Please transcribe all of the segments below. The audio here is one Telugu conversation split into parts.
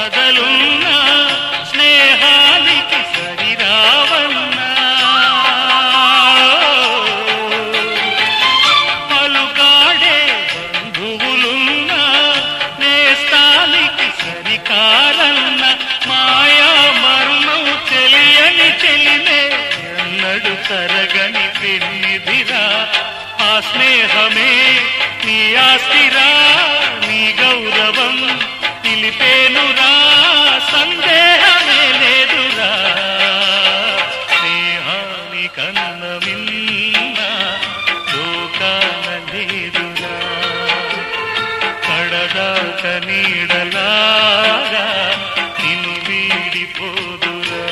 బదలున్నా స్నేహానికి సరిరావన్నా పలుకాడే బంధువులున్నా నేస్తానికి సరికారన్న మాయా మర్మం తెలియని చెలిమే ఎన్నడు తరగని పెన్నిదిరా ఆ స్నేహమే నీ ఆస్తిరా నీ గౌరవం నిలిపేనురా సందేహమే లేదురా స్నేహాని కన్న మిన్న లోకాన లేదురా కడదాక నీడలాగా నిన్ను వీడిపోదురా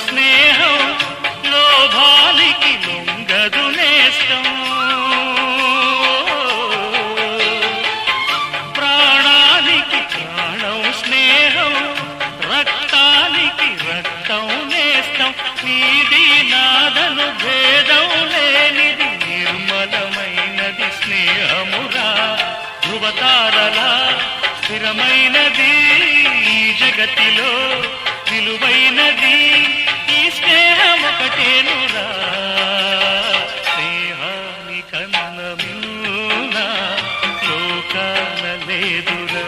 స్నేహం లోభానికి లొంగదు నేస్తం ప్రాణానికి ప్రాణం స్నేహం రక్తానికి రక్తం నేస్తం నీది నాదను భేదం లేనిది నిర్మలమైనది స్నేహమురా ధృవతారలా స్థిరమైనది ఈ జగతిలో విలువైనది ఈ స్నేహం ఒకటేనురా స్నేహాని కన్న మిన్న లోకాన లేదురా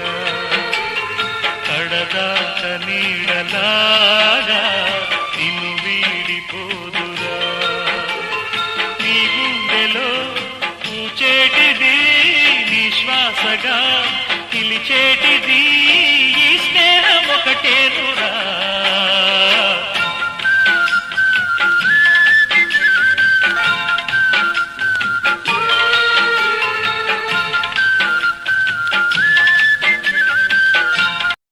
కడదాక నీడలాగా నిన్ను వీడిపోదురా నీ గుండెలో పూచేటిది నీ శ్వాసగా పిలిచేటిది ఈ స్నేహం ఒకటేనురా